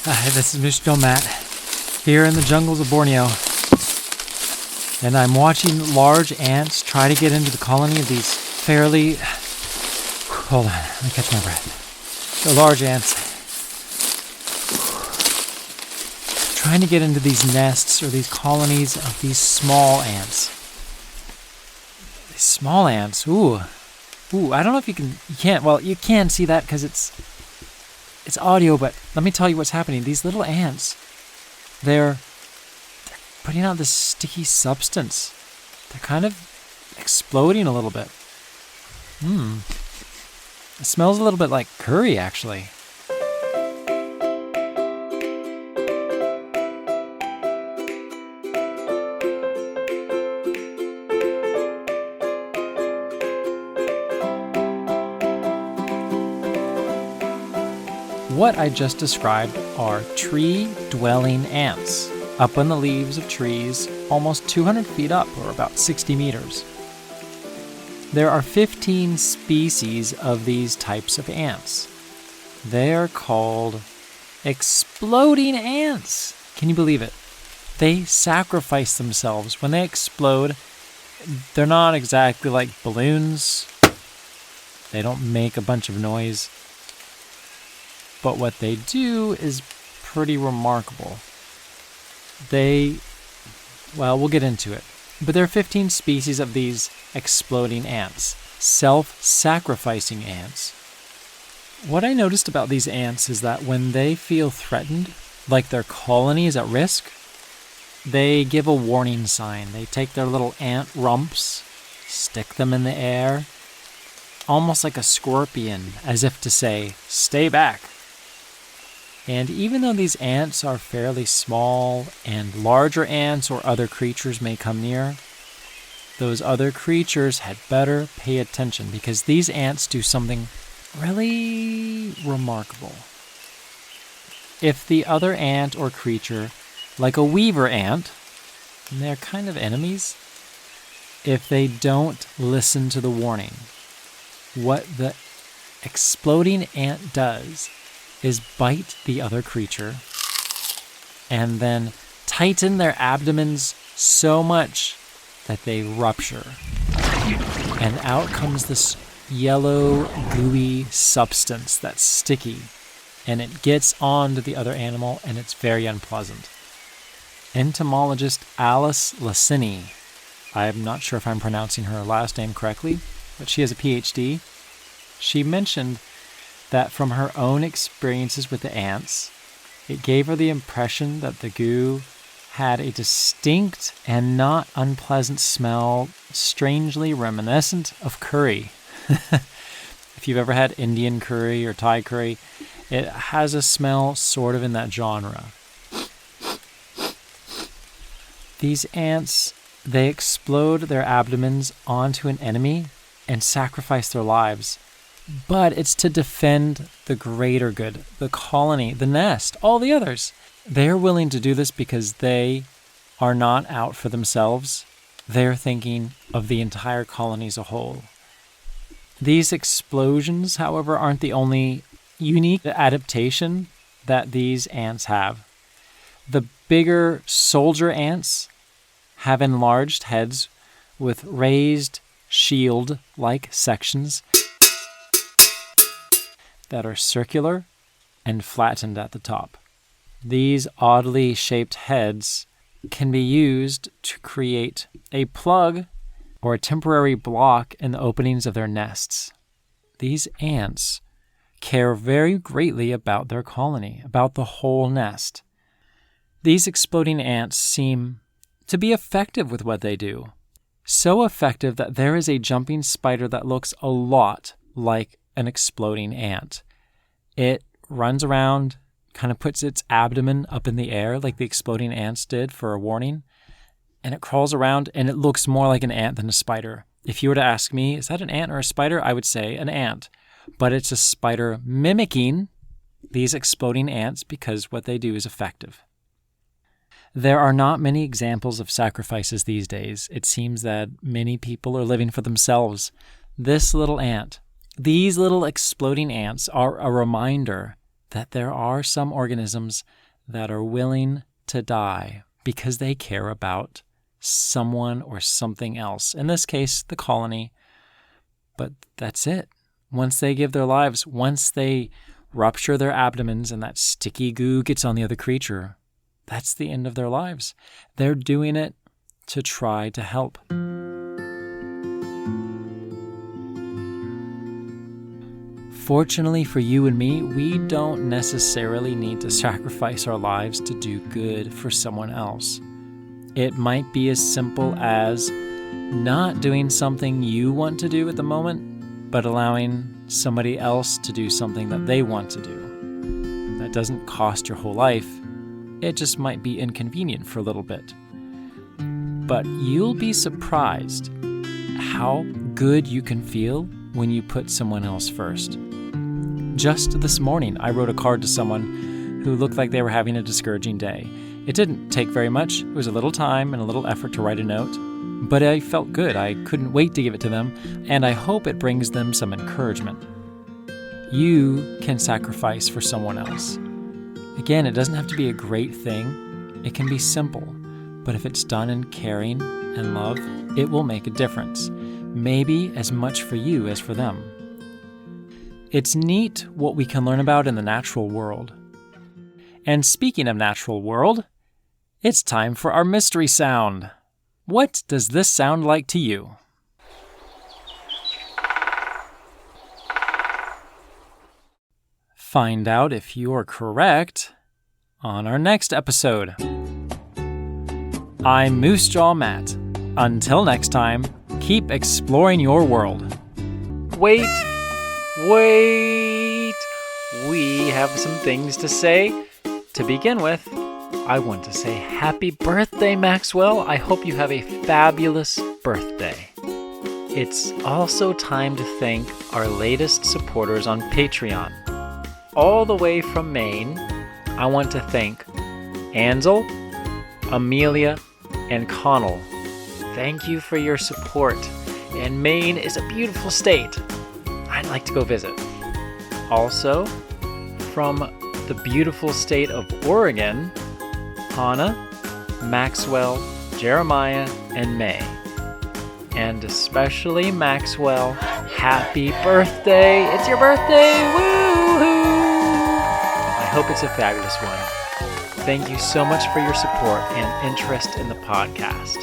Hi, this is Mr. Matt, here in the jungles of Borneo, and I'm watching large ants try to get into the colony of these fairly... Hold on, let me catch my breath. The large ants trying to get into these nests or these colonies of these small ants. These small ants, ooh, I don't know if you can't, well, you can see that because it's audio, but let me tell you what's happening. These little ants, they're putting out this sticky substance. They're kind of exploding a little bit. It smells a little bit like curry, actually. What I just described are tree-dwelling ants, up on the leaves of trees, almost 200 feet up, or about 60 meters. There are 15 species of these types of ants. They are called exploding ants. Can you believe it? They sacrifice themselves. When they explode, they're not exactly like balloons. They don't make a bunch of noise. But what they do is pretty remarkable. We'll get into it. But there are 15 species of these exploding ants, self-sacrificing ants. What I noticed about these ants is that when they feel threatened, like their colony is at risk, they give a warning sign. They take their little ant rumps, stick them in the air, almost like a scorpion, as if to say, "Stay back." And even though these ants are fairly small and larger ants or other creatures may come near, those other creatures had better pay attention because these ants do something really remarkable. If the other ant or creature, like a weaver ant, and they're kind of enemies, if they don't listen to the warning, what the exploding ant does is bite the other creature and then tighten their abdomens so much that they rupture. And out comes this yellow, gooey substance that's sticky, and it gets onto the other animal, and it's very unpleasant. Entomologist Alice Lassini, I'm not sure if I'm pronouncing her last name correctly, but she has a PhD. She mentioned that from her own experiences with the ants, it gave her the impression that the goo had a distinct and not unpleasant smell, strangely reminiscent of curry. If you've ever had Indian curry or Thai curry, it has a smell sort of in that genre. These ants, they explode their abdomens onto an enemy and sacrifice their lives. But it's to defend the greater good, the colony, the nest, all the others. They're willing to do this because they are not out for themselves. They're thinking of the entire colony as a whole. These explosions, however, aren't the only unique adaptation that these ants have. The bigger soldier ants have enlarged heads with raised shield-like sections that are circular and flattened at the top. These oddly shaped heads can be used to create a plug or a temporary block in the openings of their nests. These ants care very greatly about their colony, about the whole nest. These exploding ants seem to be effective with what they do. So effective that there is a jumping spider that looks a lot like an exploding ant. It runs around, kind of puts its abdomen up in the air like the exploding ants did for a warning, and it crawls around and it looks more like an ant than a spider. If you were to ask me, is that an ant or a spider? I would say an ant. But it's a spider mimicking these exploding ants because what they do is effective. There are not many examples of sacrifices these days. It seems that many people are living for themselves. This little ant, these little exploding ants are a reminder that there are some organisms that are willing to die because they care about someone or something else. In this case, the colony. But that's it. Once they give their lives, once they rupture their abdomens and that sticky goo gets on the other creature, that's the end of their lives. They're doing it to try to help. Fortunately for you and me, we don't necessarily need to sacrifice our lives to do good for someone else. It might be as simple as not doing something you want to do at the moment, but allowing somebody else to do something that they want to do. That doesn't cost your whole life. It just might be inconvenient for a little bit. But you'll be surprised how good you can feel when you put someone else first. Just this morning, I wrote a card to someone who looked like they were having a discouraging day. It didn't take very much. It was a little time and a little effort to write a note, but I felt good. I couldn't wait to give it to them, and I hope it brings them some encouragement. You can sacrifice for someone else. Again, it doesn't have to be a great thing. It can be simple, but if it's done in caring and love, it will make a difference. Maybe as much for you as for them. It's neat what we can learn about in the natural world. And speaking of natural world, it's time for our mystery sound. What does this sound like to you? Find out if you're correct on our next episode. I'm Moose Jaw Matt. Until next time, keep exploring your world. Wait! We have some things to say. To begin with, I want to say happy birthday, Maxwell. I hope you have a fabulous birthday. It's also time to thank our latest supporters on Patreon. All the way from Maine, I want to thank Ansel, Amelia, and Connell. Thank you for your support. And Maine is a beautiful state. I'd like to go visit. Also, from the beautiful state of Oregon, Hannah, Maxwell, Jeremiah, and May. And especially Maxwell, happy birthday! It's your birthday! Woo-hoo! I hope it's a fabulous one. Thank you so much for your support and interest in the podcast.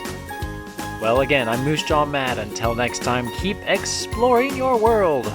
Well, again, I'm Moose Jaw Matt. Until next time, keep exploring your world.